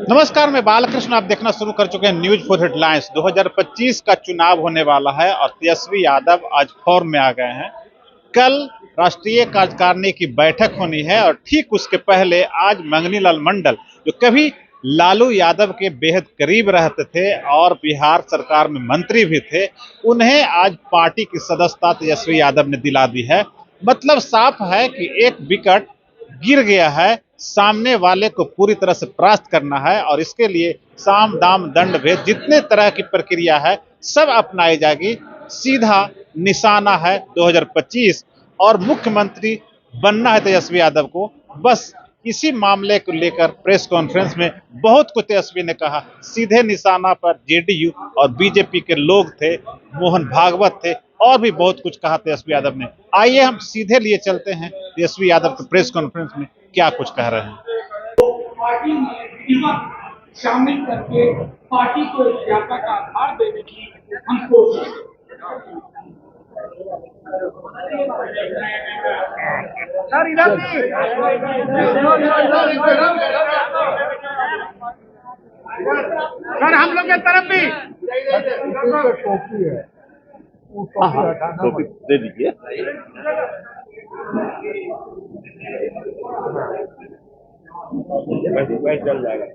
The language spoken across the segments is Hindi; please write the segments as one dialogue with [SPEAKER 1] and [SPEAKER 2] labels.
[SPEAKER 1] नमस्कार, मैं बालकृष्ण। आप देखना शुरू कर चुके हैं न्यूज फॉर हेडलाइंस। 2025 का चुनाव होने वाला है और तेजस्वी यादव आज फॉर्म में आ गए हैं। कल राष्ट्रीय कार्यकारिणी की बैठक होनी है और ठीक उसके पहले आज मंगनी लाल मंडल, जो कभी लालू यादव के बेहद करीब रहते थे और बिहार सरकार में मंत्री भी थे, उन्हें आज पार्टी की सदस्यता तेजस्वी यादव ने दिला दी है। मतलब साफ है कि एक विकेट गिर गया है, सामने वाले को पूरी तरह से परास्त करना है और इसके लिए साम दाम दंड भेद जितने तरह की प्रक्रिया है सब अपनाई जाएगी। सीधा निशाना है 2025 और मुख्यमंत्री बनना है तेजस्वी यादव को। बस इसी मामले को लेकर प्रेस कॉन्फ्रेंस में बहुत कुछ तेजस्वी ने कहा। सीधे निशाना पर जेडीयू और बीजेपी के लोग थे, मोहन भागवत थे और भी बहुत कुछ कहा तेजस्वी यादव ने। आइए हम सीधे लिए चलते हैं तेजस्वी यादव के प्रेस कॉन्फ्रेंस में क्या कुछ कह रहे हैं।
[SPEAKER 2] पार्टी में शामिल करके पार्टी को एक व्यापक आधार देने की हम कोशिश सर हम लोग की तरफ भी
[SPEAKER 3] टोपी है, वो टोपी
[SPEAKER 1] दे दीजिए।
[SPEAKER 3] चल जाएगा।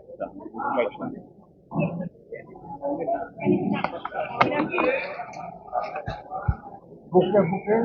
[SPEAKER 3] बुके बुके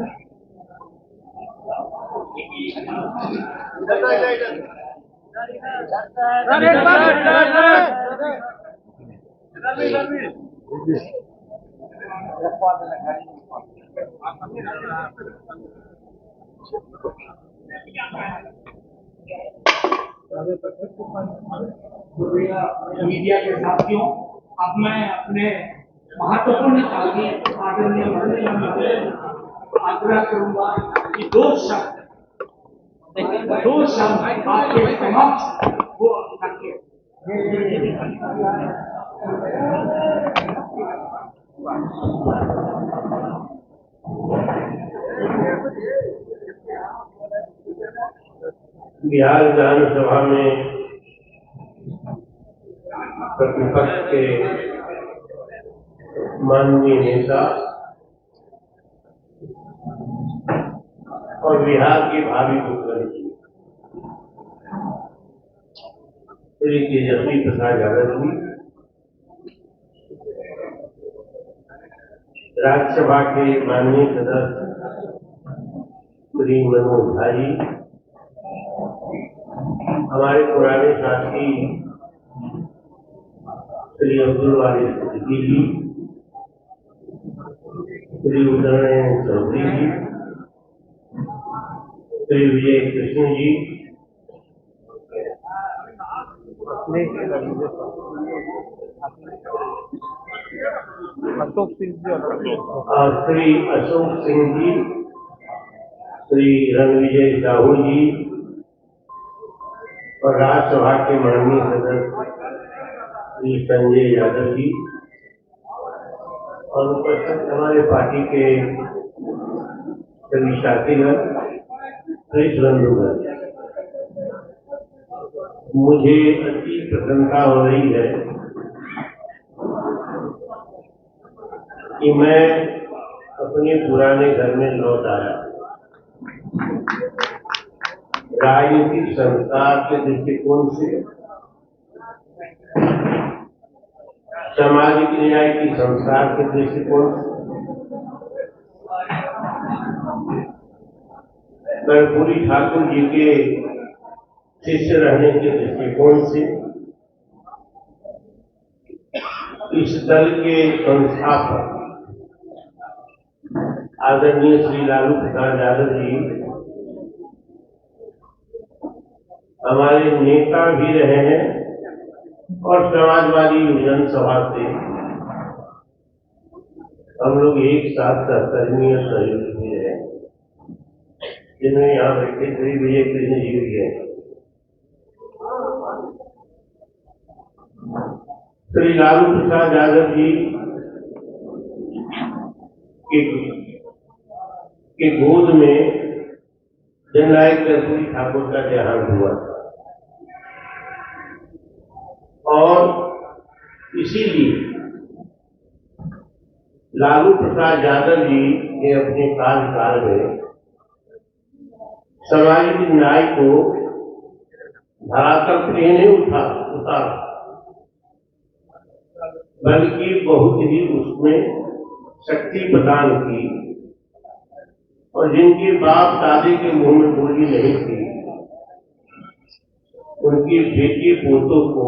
[SPEAKER 2] मीडिया के साथियों, अब मैं अपने महत्वपूर्ण साथी आदरणीय आग्रह करूंगा कि दो शब्द आपके समक्ष वो रखे।
[SPEAKER 4] बिहार विधानसभा में प्रतिपक्ष के माननीय नेता और बिहार के भावी मुख्यमंत्री श्री तेजस्वी प्रसाद यादव जी, राज्यसभा के माननीय सदस्य श्री मनोज झा जी, हमारे पुराने साथी श्री अब्दुल वारिस सिद्दीकी जी, श्री उदयनारायण चौधरी जी, श्री विजय कृष्ण जी, और श्री अशोक सिंह जी, श्री रणविजय साहू जी और राज्यसभा के माननीय सदस्य श्री संजय यादव जी और उपस्थित हमारे पार्टी के सभी साथीगण, प्रेस बंधुगण, मुझे अति प्रसन्नता हो रही है कि मैं अपने पुराने घर में लौट आया। राजनीतिक संस्कार के दृष्टिकोण से, सामाजिक न्याय की संस्कार के दृष्टिकोण से, कर्पूरी ठाकुर जी के शिष्य रहने के दृष्टिकोण से, इस दल के संस्थापक आदरणीय श्री लालू प्रसाद यादव जी हमारे नेता भी रहे हैं और समाजवादी जनसभा से हम लोग एक साथ सहकर्मी और सहयोगी भी रहे, जिन्हें यहाँ बैठे श्री विजय कृष्ण जी भी है। श्री लालू प्रसाद यादव जी के गोद में जननायक कर्पूरी ठाकुर का देहांत हुआ था। और इसीलिए लालू प्रसाद यादव जी ने अपने कार्यकाल में सामाजिक न्याय को धरातल पर नहीं उतारा, बल्कि बहुत ही उसमें शक्ति प्रदान की, और जिनके बाप दादे के मुंह में बोली नहीं थी, उनकी बेटी पोतों को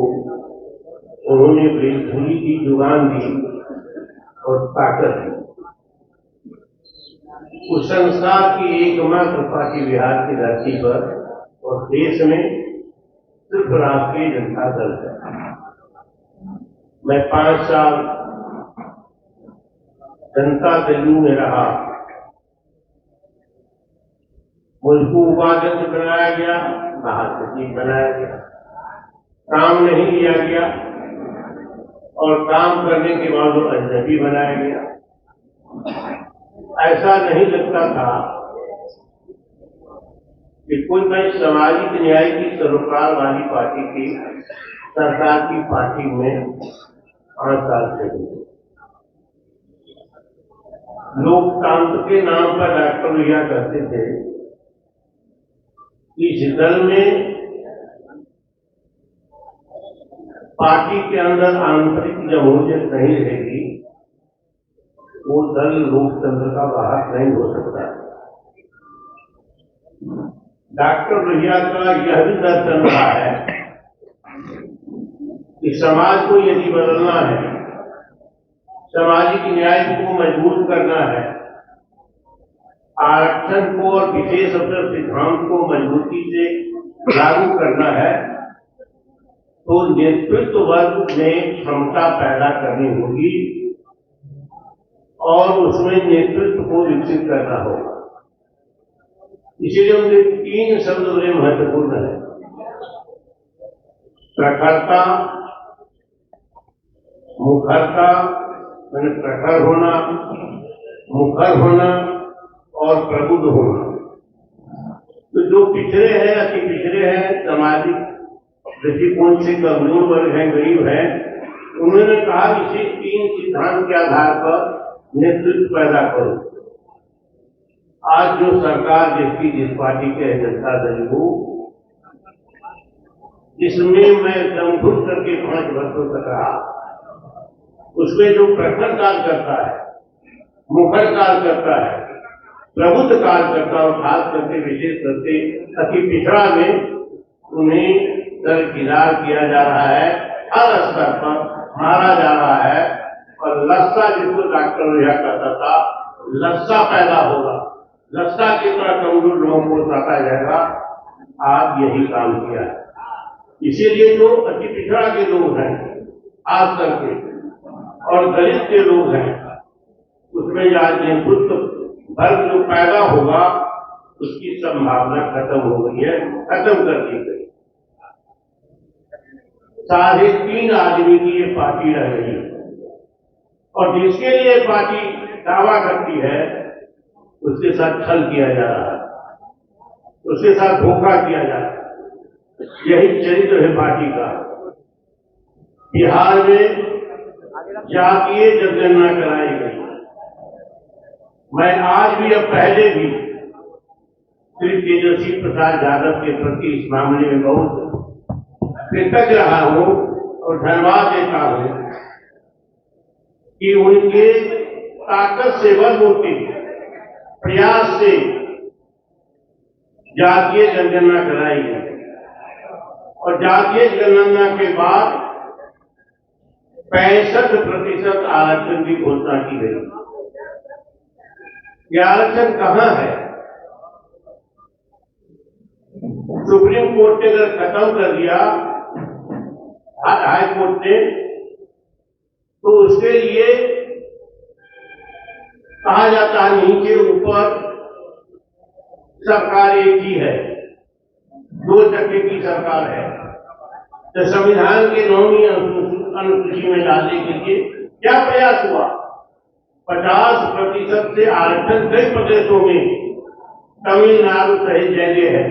[SPEAKER 4] उन्होंने बेचूरी की जुबान दी और ताकत दी। उस संस्कार की एकमात्र पार्टी बिहार की धरती पर और देश में सिर्फ राष्ट्रीय जनता दल है। मैं 5 साल जनता दल में रहा, मुझको उपाध्यक्ष बनाया गया, महासचिव बनाया गया, काम नहीं लिया गया, और काम करने के बाद वो अजनबी बनाया गया। ऐसा नहीं लगता था कि कोई मैं सामाजिक न्याय की सरोकार वाली पार्टी की सरकार की पार्टी में 5 साल से हूँ। लोकतंत्र के नाम पर डॉक्टर भैया कहते थे कि इस दल में पार्टी के अंदर आंतरिक जमहूरियत नहीं रहेगी, वो दल लोकतंत्र का वाहक नहीं हो सकता। डॉक्टर भैया का यह भी दर्शन रहा है कि समाज को यदि बदलना है, सामाजिक न्याय को मजबूत करना है, आरक्षण को और विशेष अवसर सिद्धांत को मजबूती से लागू करना है, तो नेतृत्व वर्ग में क्षमता पैदा करनी होगी और उसमें नेतृत्व को विकसित करना होगा। इसीलिए उनके 3 शब्द बड़े महत्वपूर्ण है: प्रखरता, मुखरता मैंने प्रखर होना, मुखर होना और प्रबुद्ध होना। तो जो पिछड़े हैं, अति पिछड़े हैं, सामाजिक दृष्टिकोण से कमजोर वर्ग है, गरीब है, उन्होंने कहा इसे 3 सिद्धांत के आधार पर नेतृत्व पैदा करो। आज जो सरकार जिस पार्टी के जनता दल को, जिसमें मैं दम घुट करके 5 वर्षों तक रहा, उसमें जो प्रखर कार्य करता है, मुखर कार्य करता है, प्रबुद्ध कार्य करता है, और खास करके विशेष करके अति पिछड़ा में उन्हें दरकिनार किया जा रहा है, हर स्तर पर मारा जा रहा है, और लस्सा, जिसको डॉक्टर भैया कहता था, लस्सा पैदा होगा, लस्सा की तरह कमजोर लोगों को उठाया जाएगा। आज यही काम किया है। इसीलिए जो अति पिछड़ा के लोग हैं खास करके, और दलित के लोग हैं, उसमें आज नेतृत्व वर्ग जो पैदा होगा उसकी संभावना खत्म हो गई है, खत्म कर दी गई। 3.5 आदमी की ये पार्टी रह गई, और जिसके लिए पार्टी दावा करती है उसके साथ छल किया जा रहा है, उसके साथ धोखा किया जा रहा है। यही चरित्र है पार्टी का। बिहार में जातीय जनगणना कराई गई। मैं आज भी, अब पहले भी श्री तेजस्वी प्रसाद यादव के प्रति इस मामले में बहुत कृतज्ञ रहा हूं और धन्यवाद देता हूं कि उनके ताकत से, बलबूते प्रयास से जातीय जनगणना कराई गई, और जातीय जनगणना के बाद 65% आरक्षण की घोषणा की गई। यह आरक्षण कहां है? सुप्रीम कोर्ट ने अगर खत्म कर दिया, हाई कोर्ट ने, तो उसके लिए कहा जाता है नीचे ऊपर सरकार एक ही है, 2 चक्के की सरकार है। तो संविधान के 9वीं अनुसूची में डालने के लिए क्या प्रयास हुआ? 50% से आरक्षण कई प्रदेशों में, तमिलनाडु सहित जगह है,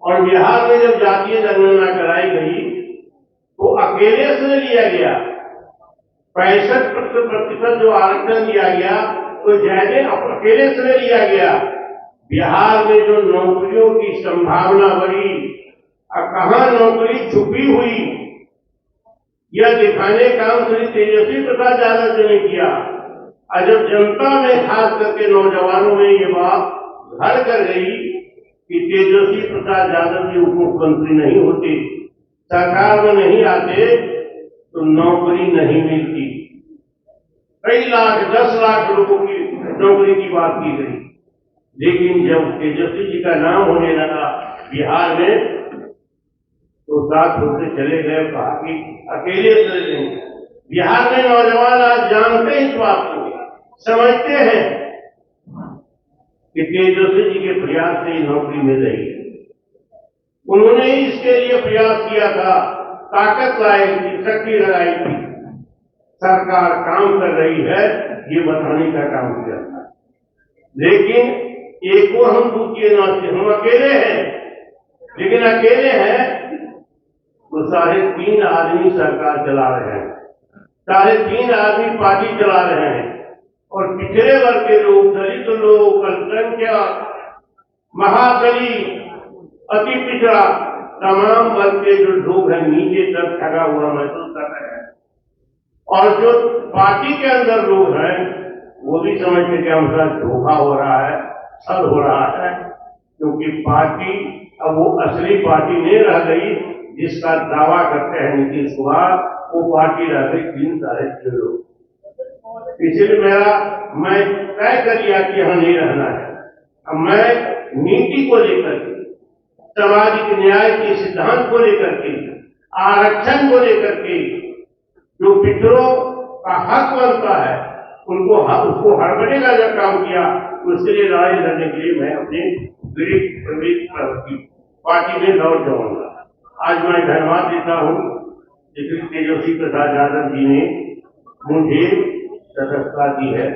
[SPEAKER 4] और बिहार में जब जातीय जनगणना कराई गई तो अकेले से लिया गया 65% जो आरक्षण दिया गया तो जैसे अकेले से लिया गया। बिहार में जो नौकरियों की संभावना बढ़ी और कहां नौकरी छुपी हुई, यह दिखाने का काम श्री तेजस्वी प्रसाद यादव जी ने किया। और जब जनता में खास करके नौजवानों में ये बात घर कर गई कि तेजस्वी प्रसाद यादव जी उप मुख्यमंत्री नहीं होते, सरकार में नहीं आते, तो नौकरी नहीं मिलती। कई लाख 10 लाख लोगों की नौकरी की बात की गई, लेकिन जब तेजस्वी जी का नाम होने लगा बिहार में, तो साथ होते चले गए। कहा कि अकेले चले गए। बिहार में नौजवान आज जानते हैं, इस बात को समझते हैं कि तेजस्वी जी के प्रयास से नौकरी मिल रही है। उन्होंने इसके लिए प्रयास किया था, ताकत लाई थी, शक्ति लगाई थी। सरकार काम कर रही है ये बताने का काम किया था। लेकिन एक को हम दूसरे नाते, हम अकेले हैं, लेकिन अकेले हैं तो 3.5 आदमी सरकार चला रहे हैं, 3.5 आदमी पार्टी चला रहे हैं। और पिछड़े वर्ग के लोग, दलित लोग, अल्पसंख्यक, महादलित, अति पिछड़ा, तमाम वर्ग के जो लोग हैं नीचे तक ठगा हुआ महसूस कर रहे हैं। और जो पार्टी के अंदर लोग हैं वो भी समझते कि हम साथ धोखा हो रहा है, छल हो रहा है, क्योंकि पार्टी अब वो असली पार्टी नहीं रह गई जिसका दावा करते हैं नीतीश कुमार। वो पार्टी रह गई 3-3.5 लोग। इसलिए मैं तय कर लिया कि यहां नहीं रहना है। अब मैं नीति को लेकर के, सामाजिक न्याय के सिद्धांत को लेकर के, आरक्षण को लेकर के, जो पिछड़ों का हक बनता है उसको हड़बड़ी का जब काम किया, उसके लिए लड़ाई लड़ने के लिए मैं अपने प्रवेश पार्टी में लौट जाऊंगा। आज मैं धन्यवाद देता हूं श्री तेजस्वी प्रसाद यादव जी ने मुझे सदस्यता दी है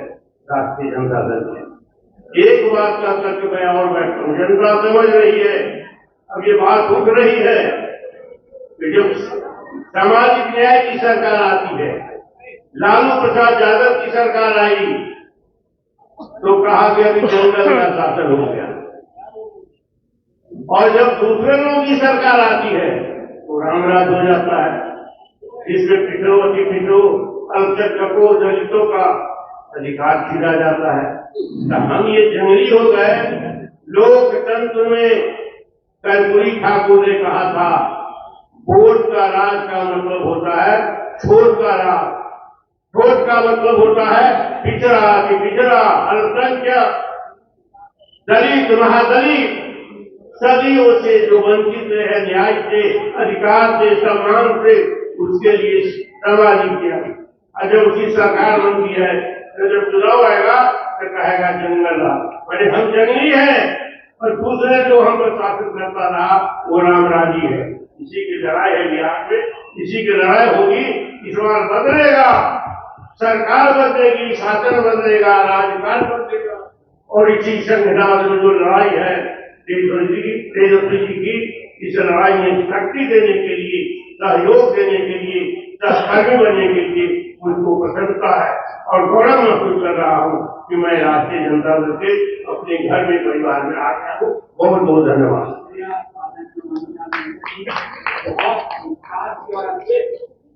[SPEAKER 4] राष्ट्रीय जनता दल में। एक बात का करके मैं और बैठता हूं, जनता समझ रही है, अब ये बात उठ रही है कि जब सामाजिक न्याय की सरकार आती है, लालू प्रसाद यादव की सरकार आई, तो कहा गया कि जंगल का शासन हो गया। और जब दूसरे लोगों की सरकार आती है तो रामराज हो जाता है, जिसमें पिछड़ों, अति पिछड़ों, अल्पसंख्यकों, दलितों का अधिकार छीना जाता है। तो हम ये जंगली हो गए। लोकतंत्र में कर्पूरी ठाकुर ने कहा था, वोट का राज का मतलब होता है छोट का राज। छोट का मतलब होता है पिछड़ा, अति पिछड़ा, अल्पसंख्यक, दलित, महादलित, सदियों से जो वंचित है न्याय से, अधिकार से, सम्मान से, उसके लिए सामाजिक किया। और जब उसकी सरकार बनती है तो जब चुनाव आएगा तो कहेगा जंगल राज। मैंने हम जंगली हैं और दूसरे जो हम पर शासन करता रहा वो रामराजी है। इसी की लड़ाई है बिहार में, इसी की लड़ाई होगी। इस बार बदलेगा, सरकार बदलेगी, शासन बदलेगा, राजकाज बदलेगा। और इसी संविधान में जो लड़ाई है तेजस्वी जी की, इस लड़ाई में शक्ति देने के लिए, सहयोग देने के लिए, सहकर्मी बनने के लिए मुझको प्रसन्नता है और गौरव महसूस कर रहा हूं कि मैं राष्ट्रीय जनता दल के अपने घर में, परिवार में आ गया हूं। बहुत बहुत धन्यवाद।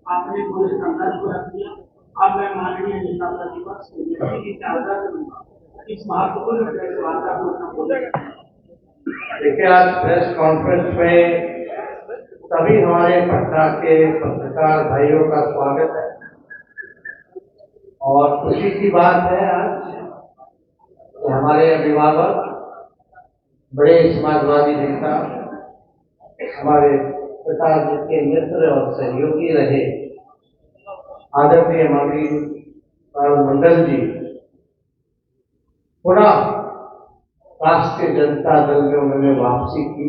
[SPEAKER 2] आपने पूरे संघर्ष को रख दिया। अब मैं माननीय नेता प्रतिपक्ष की चादर करूंगा, इस महत्वपूर्ण प्रेस वार्ता को संबोधित।
[SPEAKER 3] देखिए, आज प्रेस कॉन्फ्रेंस में सभी हमारे पटना के पत्रकार भाइयों का स्वागत है। और खुशी की बात है आज कि हमारे अभिभावक, बड़े समाजवादी नेता, हमारे पिताजी के मित्र और सहयोगी रहे आदरणीय मंडल जी पुनः राष्ट्रीय जनता दल में उन्होंने वापसी की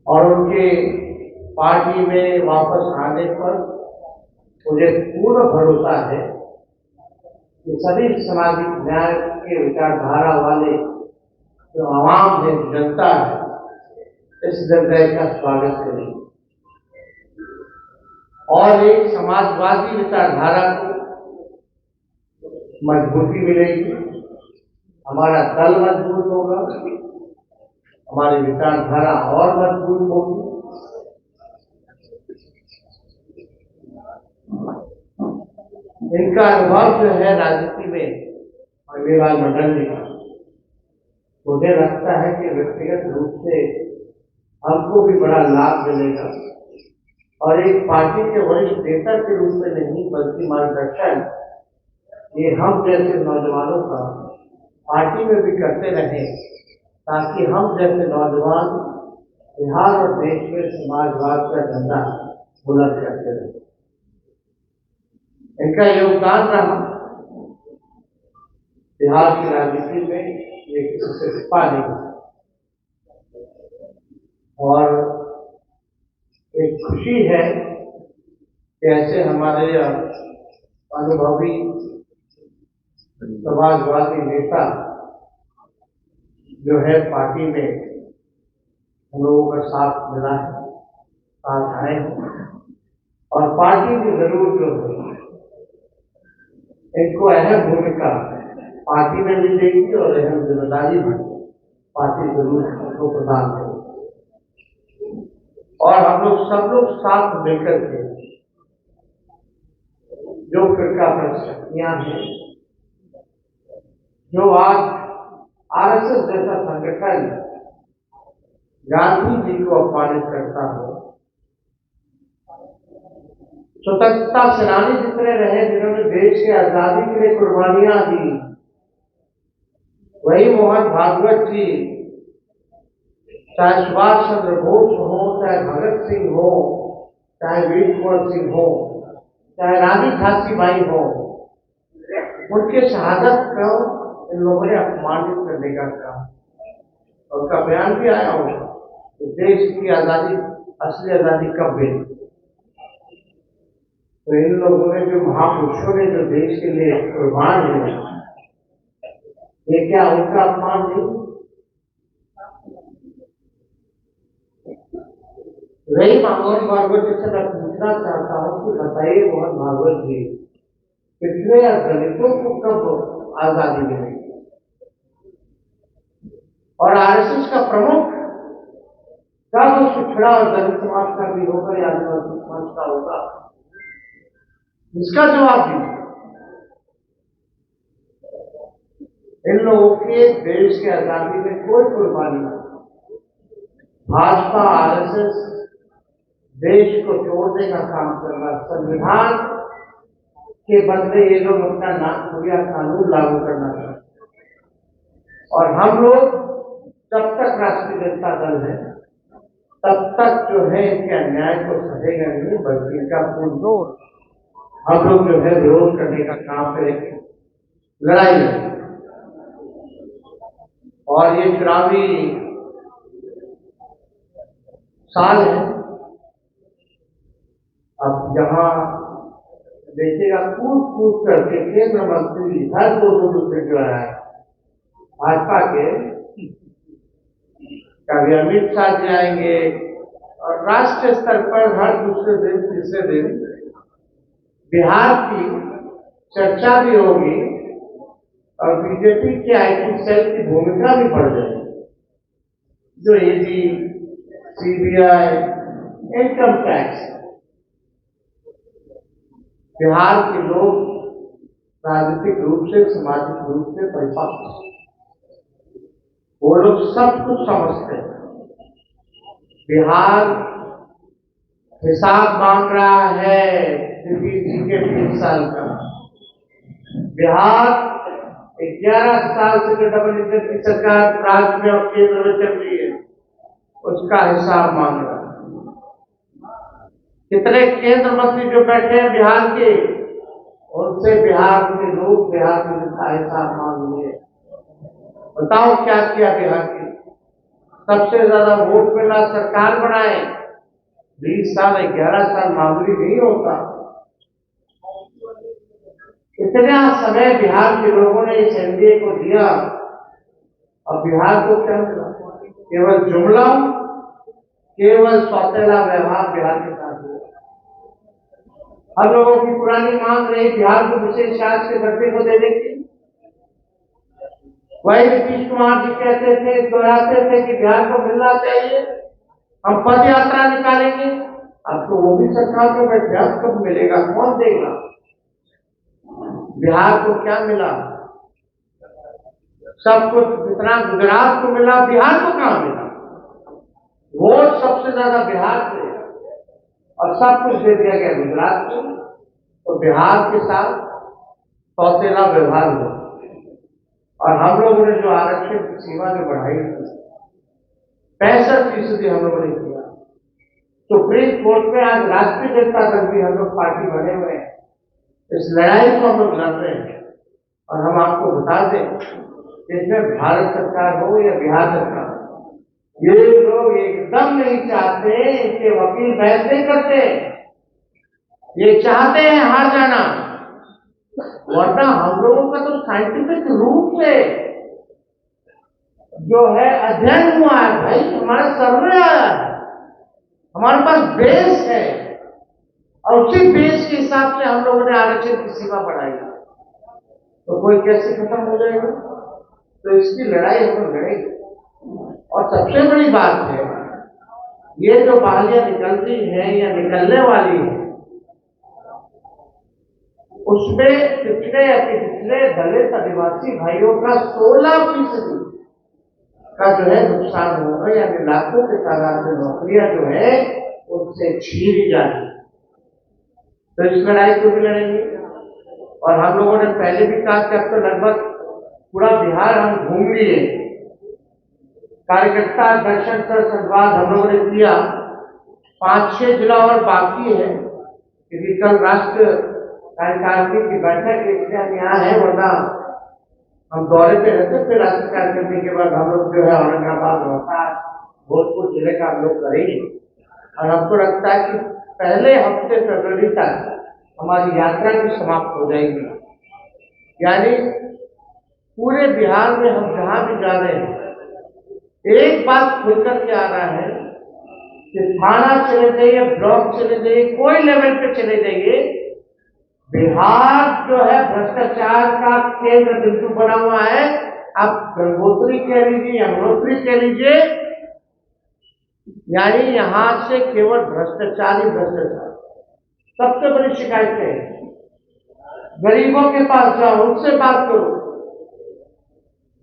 [SPEAKER 3] और उनके पार्टी में वापस आने पर मुझे पूर्ण भरोसा है कि सभी सामाजिक न्याय के विचारधारा वाले जो आवाम है, जनता है, इस निर्णय का स्वागत करेंगे। और एक समाजवादी विचारधारा को मजबूती मिलेगी, हमारा दल मजबूत होगा, हमारी विचारधारा और मजबूत होगी। इनका अनुभव जो है राजनीति में अग्रवाल मंडल जी का, मुझे लगता है कि व्यक्तिगत रूप से हमको भी बड़ा लाभ मिलेगा और एक पार्टी के वरिष्ठ नेता के रूप में नहीं बल्कि मार्गदर्शन ये हम जैसे नौजवानों का पार्टी में भी करते रहें, ताकि हम जैसे नौजवान बिहार और देश में समाजवाद का झंडा बुलंद करते रहे। इनका योगदान रहा बिहार की राजनीति में, ये किसी से छिपा नहीं। और एक खुशी है कि ऐसे हमारे अनुभवी समाजवादी नेता जो है पार्टी में हम लोगों का साथ मिला है, साथ आए हैं और पार्टी की जरूर जो है इनको अहम भूमिका पार्टी में भी देगी और अहम जिम्मेदारी भी पार्टी जरूर उनको प्रदान करेगी। और हम लोग सब लोग साथ मिलकर के जो फिरका शक्तियां हैं, जो आज आरएसएस जैसा संगठन गांधी जी को अपमानित करता हो, स्वतंत्रता सेनानी जितने रहे जिन्होंने देश की आजादी के लिए कुर्बानियां दी, वही मोहन भागवत जी, चाहे सुभाष चंद्र बोस हो, चाहे भगत सिंह हो, चाहे वीर कुंवर सिंह हो, चाहे रानी झांसी बाई हो, उनके शहादत को इन लोगों ने अपमानित करने का काम, उनका बयान भी आया होगा कि देश की आजादी, असली आजादी कब मिली। तो इन लोगों ने, जो महापुरुषों ने जो देश के लिए कुर्बान हुए, ये क्या उनका अपमान नहीं? रही मोहन भागवत जी से मैं पूछना चाहता हूं कि बताइए मोहन भागवत जी, पिछले दलितों को कब आजादी मिलेगी? और आरएसएस का प्रमुख कब उस पिछड़ा और दलित समाज का भी होगा या आदिवासी समाज का होगा? इसका जवाब दीजिए। इन लोगों के देश की आजादी में कोई कुर्बानी नहीं। भाजपा आरएसएस देश को तोड़ने का काम कर रहा है। संविधान के बदले ये लोग अपना नागपुरिया कानून लागू करना चाहते हैं। और हम लोग जब तक राष्ट्रीय जनता दल है तब तक जो है इनके अन्याय को सहेगा नहीं, बल्कि इनका पुरजोर हम लोग जो है विरोध करने का काम करेंगे, लड़ाई लड़ेंगे। और ये चुनावी साल है। अब यहाँ देखिएगा कूद कूद करके केंद्र मंत्री हर दो दूसरे जो है भाजपा के, कभी अमित शाह जी आएंगे और राष्ट्रीय स्तर पर हर दूसरे दिन तीसरे दिन बिहार की चर्चा भी होगी और बीजेपी के आईटी सेल की भूमिका भी बढ़ जाएगी, जो ED, CBI, income tax, Bihar के लोग राजनीतिक रूप से, सामाजिक रूप से परिपक्व, वो लोग सब कुछ समझते हैं। बिहार हिसाब मांग रहा है सीपीसी के 3 साल का। बिहार 11 साल से जो डबल इंजन की सरकार राज्य में और केंद्र में चल रही है, उसका हिसाब मांग रहा है। कितने केंद्र मंत्री जो बैठे हैं बिहार के, उनसे बिहार के लोग, बिहार के जनता हिसाब मांग लिए। बताओ क्या किया बिहार की? सबसे ज्यादा वोट मिला, सरकार बनाए। 20 साल 11 साल मामूली नहीं होता। इतना समय बिहार के लोगों ने इस एनडीए को दिया और बिहार को क्या मिला? केवल जुमला, केवल सौतेला व्यवहार बिहार के साथ हुआ। हम लोगों की पुरानी मांग रही बिहार को विशेष राज्य के दर्जे को देने की। वही नीतीश कुमार जी कहते थे, दोहराते थे कि बिहार को मिलना चाहिए, हम पद यात्रा निकालेंगे। अब तो वो भी सरकार में बैठे, अब कब मिलेगा, कौन देगा? बिहार को क्या मिला? सब कुछ जितना गुजरात को मिला, बिहार को कहां मिला? वोट सबसे ज्यादा बिहार से और सब कुछ दे दिया गया गुजरात को। तो बिहार के साथ सौतेला व्यवहार हुआ। और हम लोगों ने जो आरक्षण की सीमा जो बढ़ाई थी 65% हम लोगों ने किया। सुप्रीम कोर्ट में आज राष्ट्रीय जनता दल भी हम लोग पार्टी बने हुए हैं। इस लड़ाई को हम लोग लड़ रहे हैं। और हम आपको बता दें, इसमें भारत सरकार हो या बिहार सरकार, ये लोग एकदम नहीं चाहते, इनके वकील बहस नहीं करते, ये चाहते हैं हार जाना। वरना हम लोगों का तो साइंटिफिक रूप से जो है अध्ययन हुआ है भाई, हमारा सर्वे आया है, हमारे पास बेस है और उसी बेस के हिसाब से हम लोगों ने आरक्षण की सीमा बढ़ाई। तो कोई कैसे खत्म हो जाएगा? तो इसकी लड़ाई हम लोग लड़ेंगे। और सबसे बड़ी बात है, ये जो बहालियां निकल रही है या निकलने वाली है, उसमें पिछले दलित आदिवासी भाइयों का 16% का जो है नुकसान होगा, यानी लाखों की तादाद में नौकरियां जो है उनसे छीनी जाएगी। तो इस लड़ाई को भी लड़ेंगे। और हम लोगों ने पहले भी कहा कि अब तो लगभग पूरा बिहार हम घूम लिए, कार्यकर्ता दर्शन कर संवाद हम लोगों ने किया। 5-6 जिला और बाकी है, क्योंकि कल राष्ट्र कार्यकारिणी की बैठक इसलिए हम यहाँ है, वरना हम दौरे पे रहते। फिर राष्ट्र कार्यकारिणी के बाद हम लोग जो है औरंगाबाद, रोहतास, भोजपुर जिले का हम लोग करेंगे। और हमको लगता है कि पहले हफ्ते फरवरी तक हमारी यात्रा भी समाप्त हो जाएगी। यानी पूरे बिहार में हम जहां भी जा रहे हैं, एक बात खुलकर के आ रहा है कि थाना चले जाइए, ब्लॉक चले जाइए, कोई लेवल पे चले जाइए, बिहार जो है भ्रष्टाचार का केंद्र बिंदु बना हुआ है। आप गंगोत्री कह लीजिए, यमुनोत्री कह लीजिए, यानी यहां से केवल भ्रष्टाचार ही भ्रष्टाचार। सबसे बड़ी शिकायत है, गरीबों के पास जाओ, उनसे बात करो।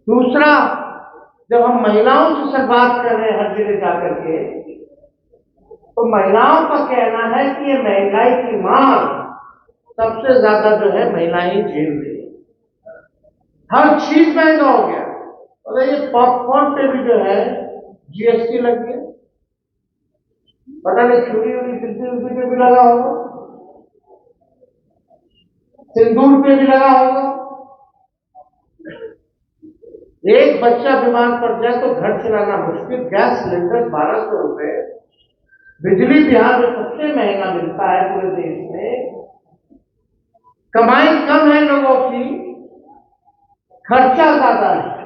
[SPEAKER 3] दूसरा, जब हम महिलाओं से बात कर रहे हैं हर जगह जाकर के, तो महिलाओं का कहना है कि ये महंगाई की मार सबसे ज्यादा जो है महिलाएं झेल रही है। हर चीज महंगा हो गया। और ये पॉपकॉर्न पे भी जो है जीएसटी लग गया। पता नहीं चूड़ी उड़ी सिद्धि पे भी लगा होगा, सिंदूर पे भी लगा होगा। एक बच्चा बीमार पड़ जाए तो घर चलाना मुश्किल। गैस सिलेंडर 1200 रुपए, बिजली बिहार में सबसे महंगा मिलता है पूरे देश में। कमाई कम है लोगों की, खर्चा ज्यादा है।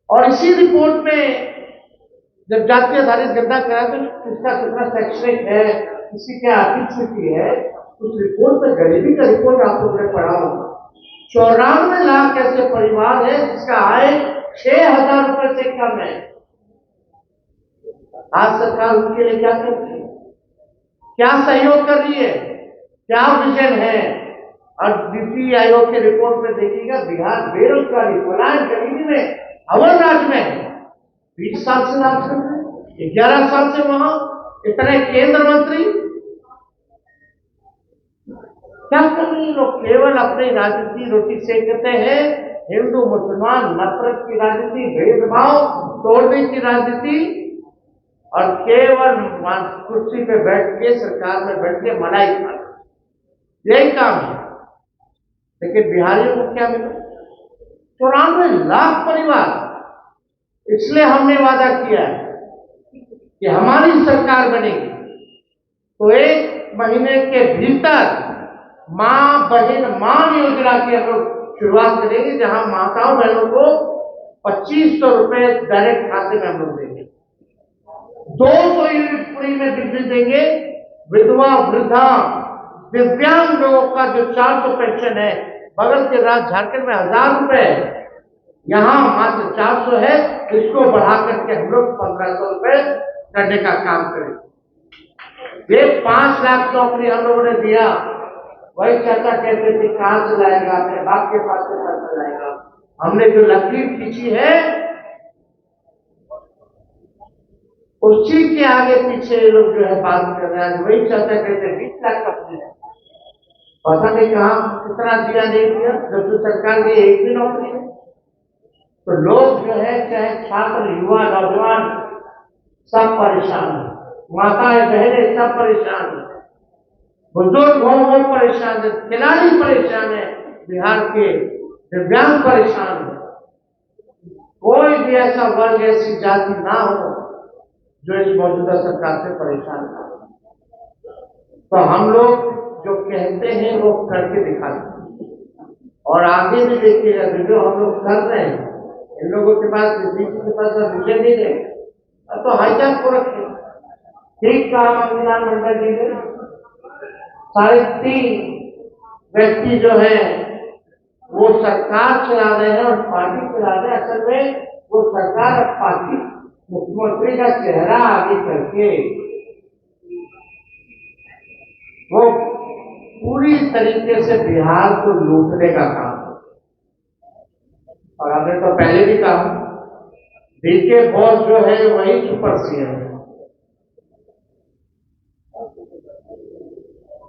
[SPEAKER 3] और इसी रिपोर्ट में जब जाति आधारित गणना करा तो किसका कितना शैक्षणिक है, किसी क्या आर्थिक स्थिति है, उस रिपोर्ट में गरीबी का रिपोर्ट आप लोगों ने पढ़ा होगा। 94 लाख ऐसे परिवार है जिसका आय 6000 रुपए से कम है। आज सरकार उनके लिए क्या कर रही है, क्या सहयोग कर रही है, क्या विजन है? और नीति आयोग के रिपोर्ट में देखिएगा, बिहार बेरोजगारी, पलायन, गरीबी में अव्वल राज्य में है। 20 साल से राज कर रहे हैं, 11 साल से वहां इतने केंद्र मंत्री क्या कर रहे हैं लोग? केवल अपनी राजनीति रोटी सेकते हैं। हिंदू मुसलमान नफरत की राजनीति, भेदभाव तोड़ने की राजनीति, और केवल कुर्सी पे बैठ के सरकार में बैठ के मलाई खाना, यही काम है। लेकिन बिहारियों को क्या मिला? 94 लाख परिवार। इसलिए हमने वादा किया है कि हमारी सरकार बनेगी तो 1 महीने के भीतर मां बहन मान योजना की हम लोग शुरुआत करेंगे, जहां माताओं बहनों को 2500 रुपए डायरेक्ट खाते में हम लोग देंगे। 200 यूनिट फ्री में बिजली देंगे। विधवा वृद्धा दिव्यांग लोगों का जो 400 पेंशन है, बगल के राज्य झारखंड में 1000 रुपए है, यहाँ मात्र 400 है। इसको बढ़ा करके हम लोग 1500 रुपए करने का काम करें। ये 5 लाख नौकरी हम लोगों ने दिया। वही चाचा कहते थे कहां से लाएगा, अपने बाप के पास से पैसा लाएगा। हमने जो लकीर खींची है उसी के आगे पीछे ये लोग जो है बात कर रहे हैं। वही चाचा कहते 20 लाख का है, पता नहीं कहां कितना दिया नहीं दिया, जब तो सरकार की एक भी नौकरी है। तो लोग जो है चाहे छात्र, युवा, नौजवान सब परेशान है, माताएं बहनें सब परेशान है, बुजुर्ग हो वो परेशान है, खिलाड़ी परेशान है, बिहार के दिव्यांग परेशान है। कोई भी ऐसा वर्ग, ऐसी जाति ना हो जो इस मौजूदा सरकार से परेशान ना हो। तो हम लोग जो कहते हैं वो करके दिखाते हैं, और आगे भी देखिएगा जो हम लोग कर रहे हैं। इन लोगों के पास विजय नहीं है तो हाईजैक को रखें। ठीक कहा विधानमंडल जी ने, 3.5 व्यक्ति जो है वो सरकार चला रहे हैं और पार्टी चला रहे हैं। असल में वो सरकार और पार्टी मुख्यमंत्री का चेहरा आगे करके वो पूरी तरीके से बिहार को लूटने का काम। और हमने तो पहले भी कहा, डीके बॉस जो है वही सुपर सीएम है।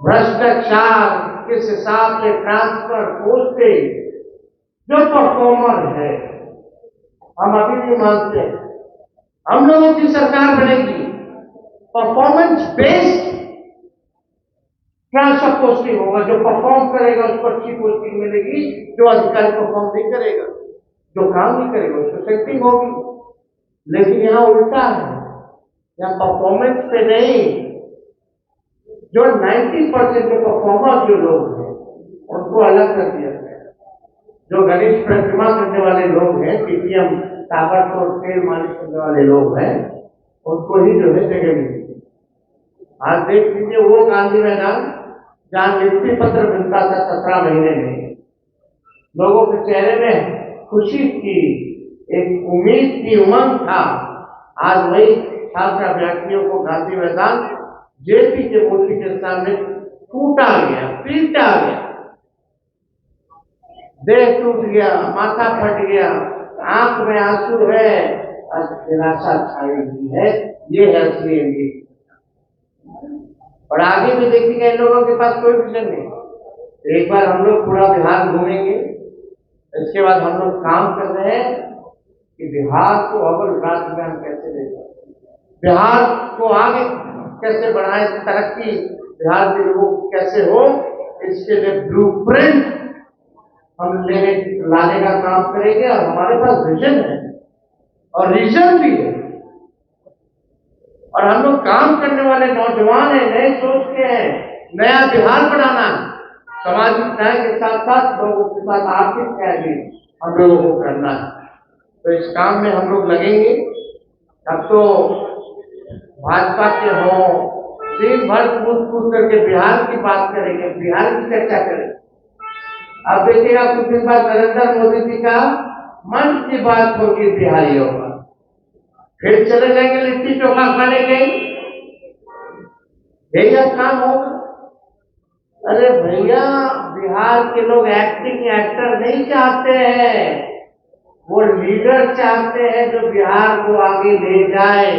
[SPEAKER 3] भ्रष्टाचार किस हिसाब से ट्रांसफर, पोस्टिंग, जो परफॉर्मर है, हम अभी भी मानते हैं हम लोगों की सरकार बनेगी परफॉर्मेंस बेस्ड ट्रांसफर पोस्टिंग होगा। जो परफॉर्म करेगा उसको अच्छी पोस्टिंग मिलेगी, जो अधिकारी परफॉर्म नहीं करेगा, जो काम नहीं करेगा उसको सेटिंग होगी। लेकिन यहाँ उल्टा है, यहाँ परफॉर्मेंस पे नहीं, जो 90% के परफॉर्मर जो लोग हैं उनको अलग कर दिया गया। जो गणेश प्रतिमा करने वाले लोग हैं, टीपीएम ताबड़तोड़ तेल मालिश करने वाले लोग हैं, उनको ही जो है जगह मिली। आज देख लीजिए वो गांधी मैदान जहां नियुक्ति पत्र मिलता था 17 महीने में, लोगों के चेहरे में खुशी थी, एक उम्मीद की, उमंग था। आज वही छात्र अभ्यर्थियों को गांधी मैदान जेपी के मूर्ति के सामने टूटा गया, पीटा गया, देह टूट गया, माथा फट गया, आंख में आंसू है और निराशा छाई हुई है। ये है असली इंडिया। और आगे भी देखिएगा इन लोगों के पास कोई विजन नहीं। एक बार हम लोग पूरा बिहार घूमेंगे, इसके बाद हम लोग काम कर रहे हैं कि बिहार को अव्वल राज्य में हम कैसे ले जाए, बिहार को आगे कैसे बढ़ाए, तरक्की बिहार के लोगों को कैसे हो, इसके लिए ब्लूप्रिंट हम लाने का काम करेंगे। और हमारे पास विजन है और रीजन भी है, और हम लोग काम करने वाले नौजवान हैं, नए सोच के हैं, नया बिहार बनाना है। सामाजिक न्याय के साथ साथ लोगों के साथ आर्थिक न्याय भी हम लोगों को करना है। तो इस काम में हम लोग लगेंगे। अब तो भाजपा के हो दिन भर कूद कूद करके बिहार की बात करेंगे, बिहार की चर्चा करेंगे। अब देखिएगा कुछ दिन बाद नरेंद्र मोदी जी का मन की बात होगी बिहारियों का, फिर चले जाएंगे लिट्टी चोखा खाने के, यही अब काम होगा। अरे भैया, बिहार के लोग एक्टिंग एक्टर नहीं चाहते हैं, वो लीडर चाहते हैं जो बिहार को आगे ले जाए,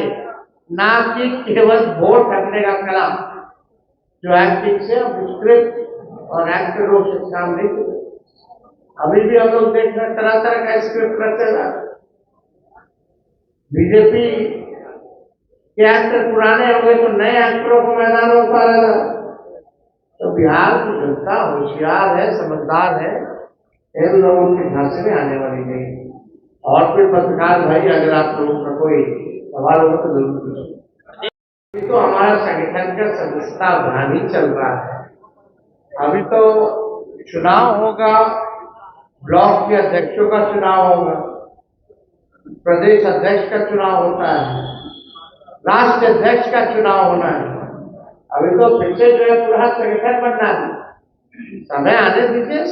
[SPEAKER 3] ना कि केवल वोट रखने का कलम। जो एक्टिंग से स्क्रिप्ट और एक्टरों से काम नहीं चले। अभी भी हम लोग देख रहे हैं तरह तरह का स्क्रिप्ट रखते हैं। बीजेपी के एक्टर पुराने हो गए तो नए एक्टरों को मैदान में उतारा था। तो बिहार की जनता होशियार है, समझदार है, इन लोगों के झांसे में आने वाली नहीं। और फिर पत्रकार भाई, अगर आप लोगों का कोई सवाल होगा तो जरूर पूछिए। तो हमारा संगठन का सदस्यता अभियान ही चल रहा है। अभी तो चुनाव होगा, ब्लॉक के अध्यक्षों का चुनाव होगा, प्रदेश अध्यक्ष का चुनाव होता है, राष्ट्रीय अध्यक्ष का चुनाव होना है। अभी तो फिर से जो है पूरा संगठन बनना है, समय आने दीजिए,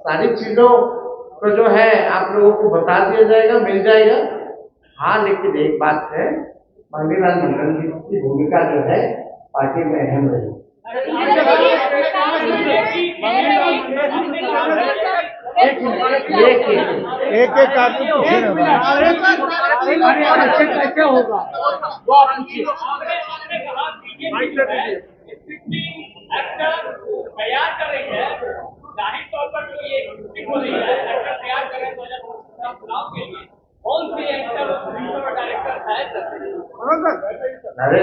[SPEAKER 3] सारी चीजों को जो है आप लोगों को बता दिया जाएगा, मिल जाएगा। हाँ, लेकिन एक बात है, मंगीलाल मंडल जी की भूमिका जो है पार्टी में अहम रही।
[SPEAKER 1] एक एक आदमी पूछे ना
[SPEAKER 2] कैसे होगा वो आप पूछिए। तैयार कर रही है, जाहिर तौर पर जो ये हो रही है, एक्टर तैयार कर रहे हैं 2019 चुनाव के लिए, कौन सी एक्टर प्रोड्यूसर और डायरेक्टर है?
[SPEAKER 3] अरे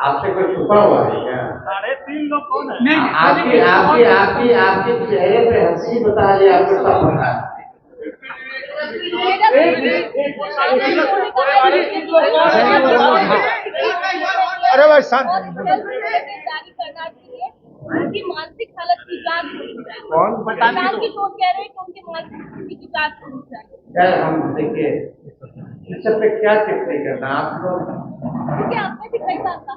[SPEAKER 3] आपसे कोई छुपा हुआ है क्या?
[SPEAKER 2] 3.5 लोग कौन है?
[SPEAKER 3] आपके चेहरे पे हंसी बता रही है, आपको सब पता है।
[SPEAKER 1] अरे भाई शांत
[SPEAKER 5] उनकी मानसिक हालत की जांच होनी चाहिए।
[SPEAKER 3] कौन
[SPEAKER 5] सरकार की सोच कह रहे हैं कि उनकी मानसिक स्थिति की जांच होनी चाहिए।
[SPEAKER 3] यार हम देखिए इस सब पे क्या टिप्पणी करना आप लोग।
[SPEAKER 5] क्योंकि आपने भी कई बार कहा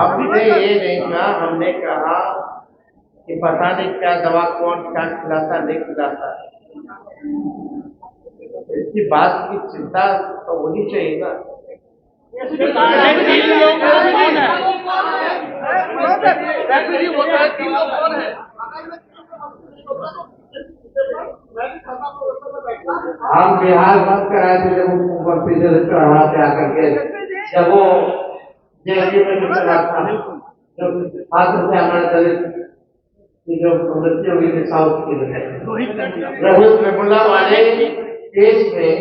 [SPEAKER 3] हमने ये नहीं कहा, हमने कहा कि पता नहीं क्या दवा कौन क्या खिलाता नहीं खिलाता, इसकी बात की चिंता तो होनी चाहिए ना। हम बिहार बंद कराए थे जब ऊपर पीछे से चढ़ा के आकर के, जब वो जेएनयू में जो चला था, जो हाथ से हमारे दलित की जो मृत्यु हुई थी साउथ की रोहित वेमुला वाले केस में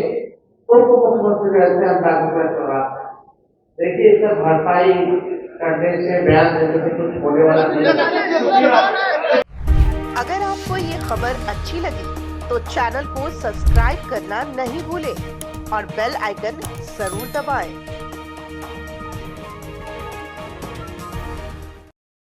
[SPEAKER 3] उप मुख्यमंत्री रहते हैं, हम डॉक्टर चौरा। देखिए इसका भरपाई करने से, बयान देने से कुछ होने वाला नहीं।
[SPEAKER 6] अगर आपको ये खबर अच्छी लगी तो चैनल को सब्सक्राइब करना नहीं भूलें और बेल आइकन जरूर दबाएं।